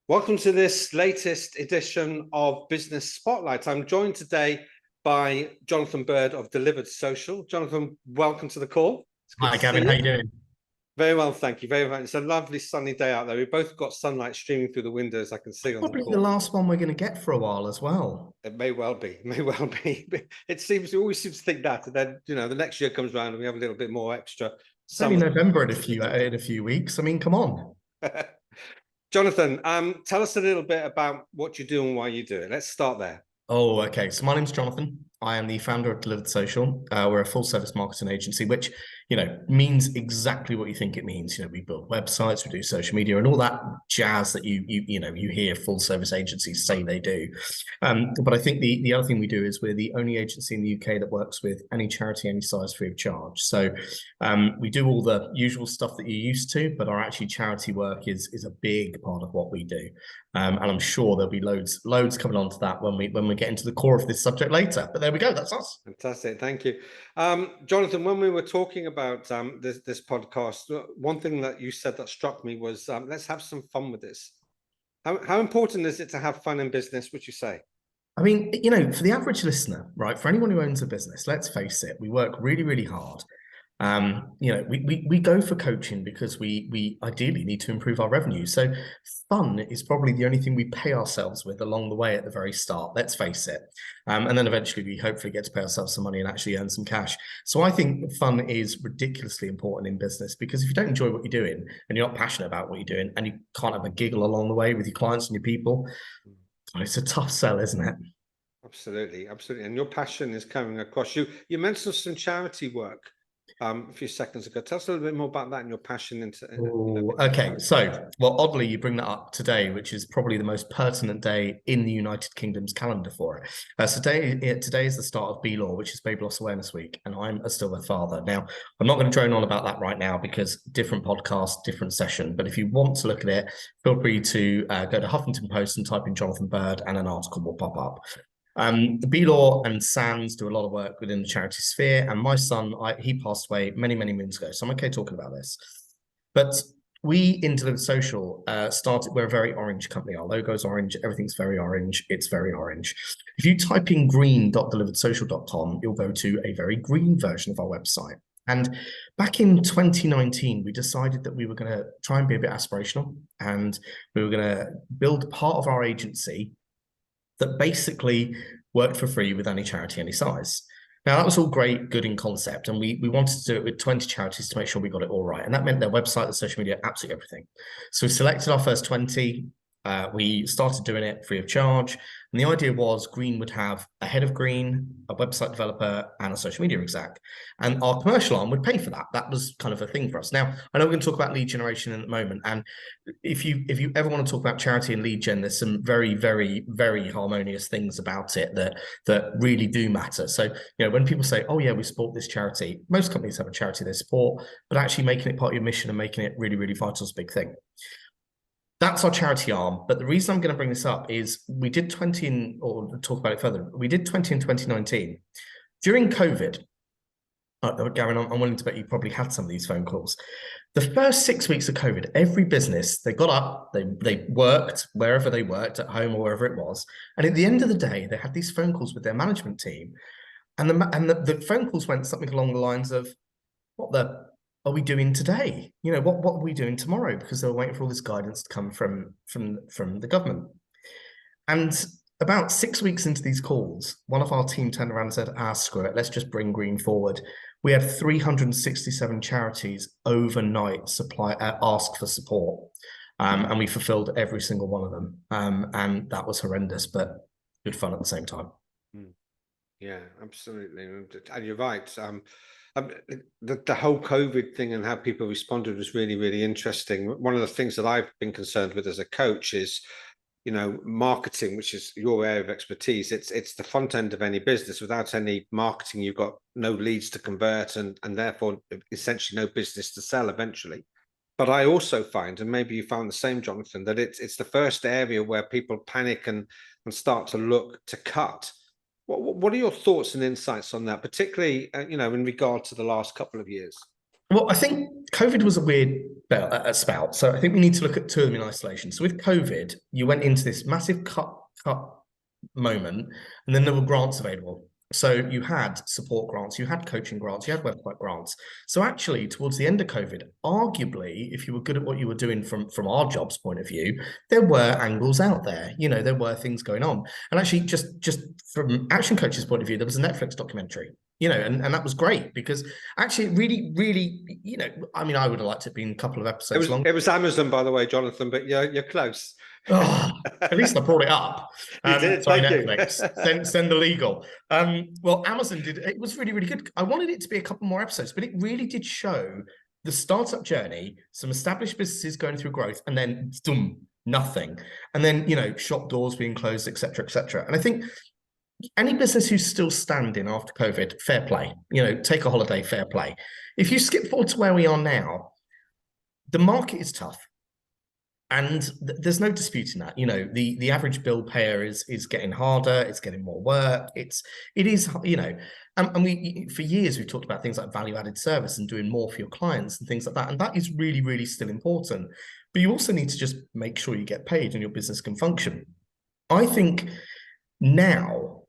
Welcome to this latest edition of Business Spotlight. I'm joined today by Jonathan Bird of Delivered Social. Jonathan, welcome to the call. It's good Hi, Gavin. How you doing? Very well, thank you. Very well. It's a lovely sunny day out there. We've both got sunlight streaming through the windows. I can see on the call. Probably the last one we're going to get for a while as well. It may well be. May well be. We always seem to think that, and then the next year comes around and we have a little bit more extra. It's only November in a few weeks. I mean, come on. Jonathan, tell us a little bit about what you do and why you do it. Let's start there. Oh, okay. So my name's Jonathan. I am the founder of Delivered Social. We're a full service marketing agency, which, means exactly what you think it means. We build websites, we do social media and all that jazz that you hear full service agencies say they do. But I think the other thing we do is we're the only agency in the UK that works with any charity, any size, free of charge. So we do all the usual stuff that you're used to, but our actually charity work is a big part of what we do. And I'm sure there'll be loads coming on to that when we get into the core of this subject later. But there we go. That's us. Fantastic. Thank you. Jonathan, when we were talking about this podcast, one thing that you said that struck me was let's have some fun with this. How important is it to have fun in business, would you say? I mean, for the average listener, right, for anyone who owns a business, let's face it, we work really, really hard. We go for coaching because we ideally need to improve our revenue. So fun is probably the only thing we pay ourselves with along the way at the very start, let's face it. And then eventually we hopefully get to pay ourselves some money and actually earn some cash. So I think fun is ridiculously important in business, because if you don't enjoy what you're doing and you're not passionate about what you're doing and you can't have a giggle along the way with your clients and your people, it's a tough sell, isn't it? Absolutely. And your passion is coming across. You mentioned some charity work a few seconds ago. Tell us a little bit more about that and your passion into okay, so oddly you bring that up today, which is probably the most pertinent day in the United Kingdom's calendar for it. So today is the start of B-Law, which is Baby Loss Awareness Week, and I'm a stillbirth father. Now, I'm not going to drone on about that right now because different podcast, different session, but if you want to look at it, feel free to go to Huffington Post and type in Jonathan Bird and an article will pop up. The B-Law and SANS do a lot of work within the charity sphere, and my son, he passed away many, many moons ago, so I'm okay talking about this. But we in Delivered Social we're a very orange company. Our logo's orange, everything's very orange, it's very orange. If you type in green.deliveredsocial.com, you'll go to a very green version of our website. And back in 2019, we decided that we were going to try and be a bit aspirational, and we were going to build part of our agency that basically worked for free with any charity, any size. Now, that was all great, good in concept, and we wanted to do it with 20 charities to make sure we got it all right. And that meant their website, their social media, absolutely everything. So we selected our first 20. We started doing it free of charge. And the idea was Green would have a head of Green, a website developer, and a social media exec. And our commercial arm would pay for that. That was kind of a thing for us. Now, I know we're going to talk about lead generation in a moment. And if you ever want to talk about charity and lead gen, there's some very, very, very harmonious things about it that really do matter. So, when people say, oh, yeah, we support this charity, most companies have a charity they support, but actually making it part of your mission and making it really, really vital is a big thing. That's our charity arm. But the reason I'm going to bring this up is we did 20 or talk about it further. We did 20 in 2019. During COVID, Gavin, I'm willing to bet you probably had some of these phone calls. The first 6 weeks of COVID, every business, they got up, they worked wherever they worked, at home or wherever it was. And at the end of the day, they had these phone calls with their management team. And the phone calls went something along the lines of, what the are we doing today? What are we doing tomorrow? Because they were waiting for all this guidance to come from the government. And about 6 weeks into these calls, one of our team turned around and said, screw it, let's just bring Green forward. We had 367 charities overnight ask for support. And we fulfilled every single one of them. And that was horrendous, but good fun at the same time. Yeah, absolutely. And you're right. The whole COVID thing and how people responded was really, really interesting. One of the things that I've been concerned with as a coach is, marketing, which is your area of expertise. It's the front end of any business. Without any marketing, you've got no leads to convert and therefore essentially no business to sell eventually. But I also find, and maybe you found the same, Jonathan, that it's the first area where people panic and start to look to cut. What are your thoughts and insights on that, particularly, in regard to the last couple of years? Well, I think COVID was a weird spout. So I think we need to look at two of them in isolation. So with COVID, you went into this massive cut moment, and then there were grants available. So you had support grants, you had coaching grants, you had website grants. So actually, towards the end of COVID, arguably, if you were good at what you were doing from our job's point of view, there were angles out there. You know, there were things going on. And actually, just from Action Coach's point of view, there was a Netflix documentary. You know, and that was great because actually, it really, you know, I mean, I would have liked it being a couple of episodes long. It was Amazon, by the way, Jonathan, but you're close. Oh, at least I brought it up. You did. Sorry, Thank Netflix, send the legal. Well, Amazon did. It was really good. I wanted it to be a couple more episodes, but it really did show the startup journey, some established businesses going through growth, and then boom, nothing, and then you know, shop doors being closed, etc., etc. And I think any business who's still standing after COVID, fair play. You know, take a holiday, fair play. If you skip forward to where we are now, the market is tough. And there's no disputing that. You know, the average bill payer is getting harder, it's getting more work, it is, you know, and we for years we've talked about things like value-added service and doing more for your clients and things like that. And that is really still important. But you also need to just make sure you get paid and your business can function. I think now,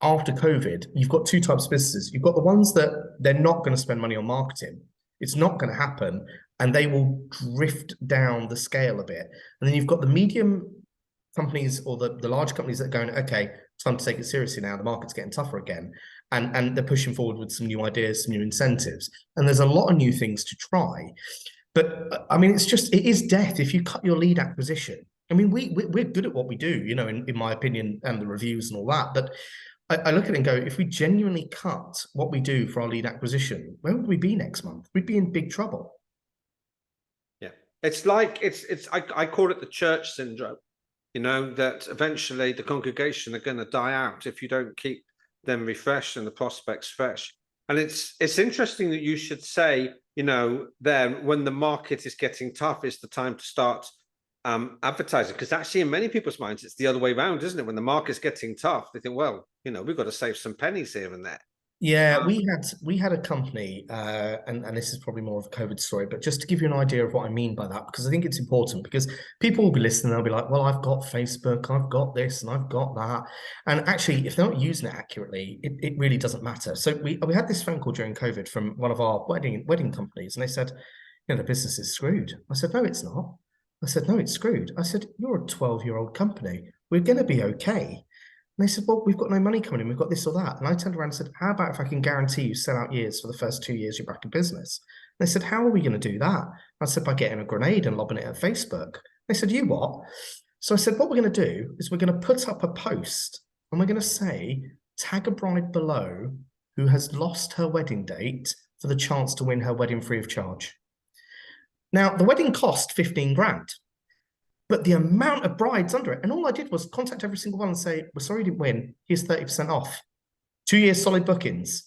after COVID, you've got two types of businesses. You've got the ones that they're not going to spend money on marketing. It's not going to happen. And they will drift down the scale a bit. And then you've got the medium companies or the large companies that are going, okay, time to take it seriously now. The market's getting tougher again. And they're pushing forward with some new ideas, some new incentives. And there's a lot of new things to try. But I mean, it is death if you cut your lead acquisition. I mean, we're good at what we do, you know, in my opinion, and the reviews and all that. But I look at it and go, if we genuinely cut what we do for our lead acquisition, where would we be next month? We'd be in big trouble. Yeah, it's like I call it the church syndrome. You know, that eventually the congregation are going to die out if you don't keep them refreshed and the prospects fresh. And it's interesting that you should say, you know, then when the market is getting tough, is the time to start advertising, because actually in many people's minds it's the other way around, isn't it? When the market's getting tough, they think, well, you know, we've got to save some pennies here and there. Yeah, we had a company, and this is probably more of a COVID story, but just to give you an idea of what I mean by that, because I think it's important, because people will be listening, they'll be like, well, I've got Facebook, I've got this, and I've got that. And actually, if they're not using it accurately, it really doesn't matter. So we had this phone call during COVID from one of our wedding companies, and they said, you know, the business is screwed. I said, no, it's not. I said, no, it's screwed. I said, you're a 12-year-old company. We're going to be okay. And they said, well, we've got no money coming in. We've got this or that. And I turned around and said, how about if I can guarantee you sell out years for the first 2 years you're back in business? And they said, how are we going to do that? I said, by getting a grenade and lobbing it at Facebook. They said, you what? So I said, what we're going to do is we're going to put up a post and we're going to say, tag a bride below who has lost her wedding date for the chance to win her wedding free of charge. Now, the wedding cost 15 grand, but the amount of brides under it, and all I did was contact every single one and say, we're sorry you didn't win. Here's 30% off. 2 years solid bookings.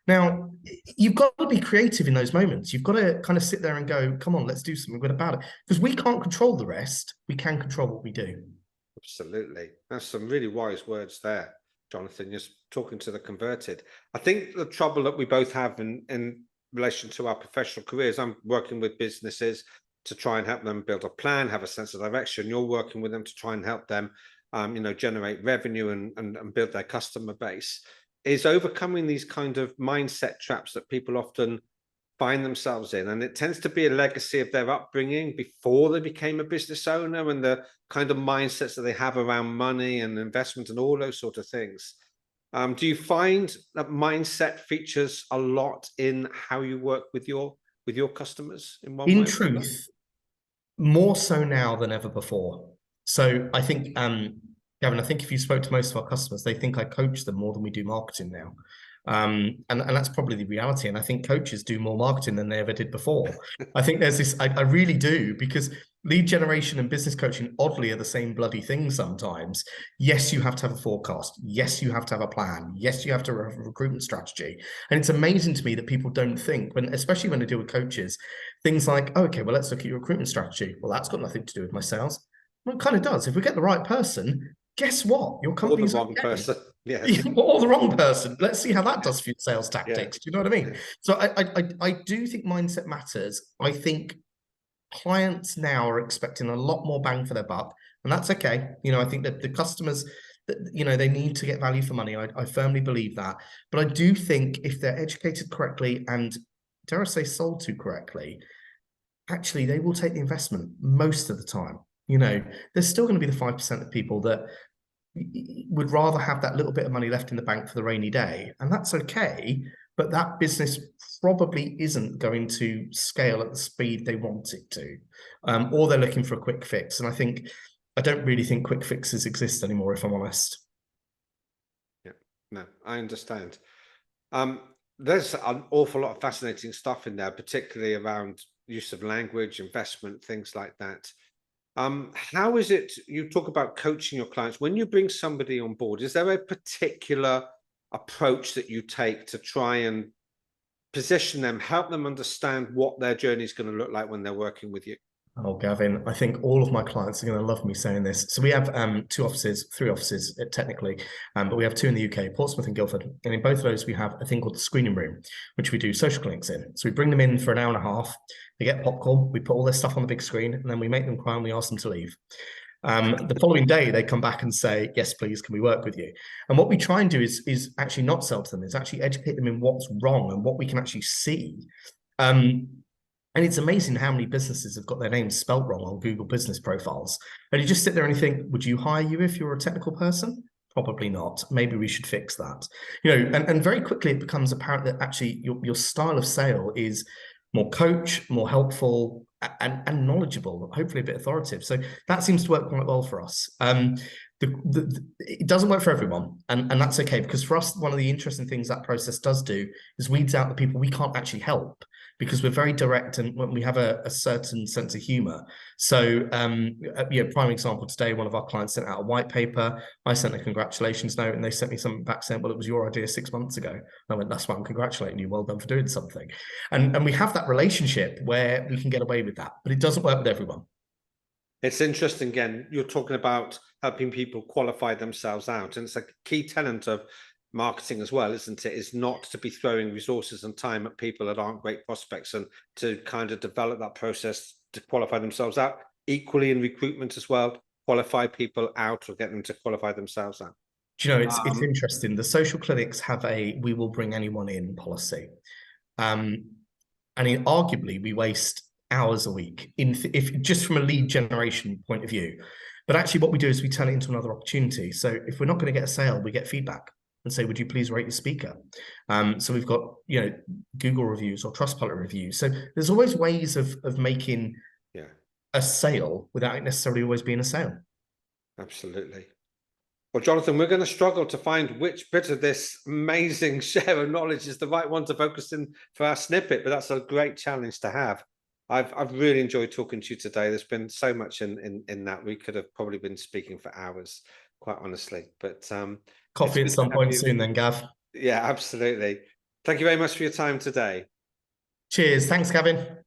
Now, you've got to be creative in those moments. You've got to kind of sit there and go, come on, let's do something good about it. Because we can't control the rest. We can control what we do. Absolutely. That's some really wise words there, Jonathan. Just talking to the converted. I think the trouble that we both have in relation to our professional careers, I'm working with businesses to try and help them build a plan, have a sense of direction. You're working with them to try and help them, you know, generate revenue and build their customer base. Is overcoming these kind of mindset traps that people often find themselves in, and it tends to be a legacy of their upbringing before they became a business owner, and the kind of mindsets that they have around money and investment and all those sort of things. Do you find that mindset features a lot in how you work with your customers in one way? In truth, more so now than ever before. So I think, Gavin, I think if you spoke to most of our customers, they think I coach them more than we do marketing now. And that's probably the reality. And I think coaches do more marketing than they ever did before. I think there's this, I really do, because lead generation and business coaching oddly are the same bloody thing sometimes. Yes, you have to have a forecast. Yes, you have to have a plan. Yes, you have to have a recruitment strategy. And it's amazing to me that people don't think, especially when they deal with coaches, things like, oh, okay, well, let's look at your recruitment strategy. Well, that's got nothing to do with my sales. Well, it kind of does. If we get the right person, guess what? Your company's or the wrong person. Yeah. Or the wrong person. Let's see how that does for your sales tactics. Do you know what I mean? Yeah. So I do think mindset matters. I think clients now are expecting a lot more bang for their buck, and that's okay. I think that the customers, they need to get value for money. I firmly believe that. But I do think if they're educated correctly and, dare I say, sold to correctly, actually they will take the investment most of the time. There's still going to be the 5% of people that would rather have that little bit of money left in the bank for the rainy day, and that's okay. But that business probably isn't going to scale at the speed they want it to, or they're looking for a quick fix. And I don't really think quick fixes exist anymore, if I'm honest. Yeah, no, I understand. There's an awful lot of fascinating stuff in there, particularly around use of language, investment, things like that. How is it you talk about coaching your clients when you bring somebody on board? Is there a particular approach that you take to try and position them, help them understand what their journey is going to look like when they're working with you? Oh, Gavin, I think all of my clients are going to love me saying this. So we have three offices technically, but we have two in the UK, Portsmouth and Guildford. And in both of those, we have a thing called the screening room, which we do social clinics in. So we bring them in for an hour and a half. They get popcorn. We put all their stuff on the big screen, and then we make them cry and we ask them to leave. The following day, they come back and say, yes, please, can we work with you? And what we try and do is actually not sell to them, is actually educate them in what's wrong and what we can actually see. And it's amazing how many businesses have got their names spelt wrong on Google business profiles. And you just sit there and you think, would you hire you if you're a technical person? Probably not. Maybe we should fix that. And very quickly it becomes apparent that actually your style of sale is more coach, more helpful, and knowledgeable, hopefully a bit authoritative. So that seems to work quite well for us. It doesn't work for everyone, and that's okay, because for us, one of the interesting things that process does do is weeds out the people we can't actually help, because we're very direct and when we have a certain sense of humor. So, prime example today, one of our clients sent out a white paper. I sent a congratulations note, and they sent me something back saying, well, it was your idea 6 months ago. And I went, that's why I'm congratulating you. Well done for doing something. And we have that relationship where we can get away with that, but it doesn't work with everyone. It's interesting, again, you're talking about helping people qualify themselves out. And it's a key tenet of marketing as well, isn't it? Is not to be throwing resources and time at people that aren't great prospects, and to kind of develop that process to qualify themselves out. Equally in recruitment as well, qualify people out or get them to qualify themselves out. Do you know, it's interesting. The social clinics have a "we will bring anyone in" policy. And arguably we waste hours a week if just from a lead generation point of view. But actually what we do is we turn it into another opportunity. So if we're not going to get a sale, we get feedback and say, would you please rate your speaker? So we've got, Google reviews or Trustpilot reviews. So there's always ways of making a sale without it necessarily always being a sale. Absolutely. Well, Jonathan, we're going to struggle to find which bit of this amazing share of knowledge is the right one to focus in for our snippet, but that's a great challenge to have. I've really enjoyed talking to you today. There's been so much in that. We could have probably been speaking for hours, quite honestly. But coffee at some point soon then, Gav. Yeah, absolutely. Thank you very much for your time today. Cheers. Thanks, Gavin.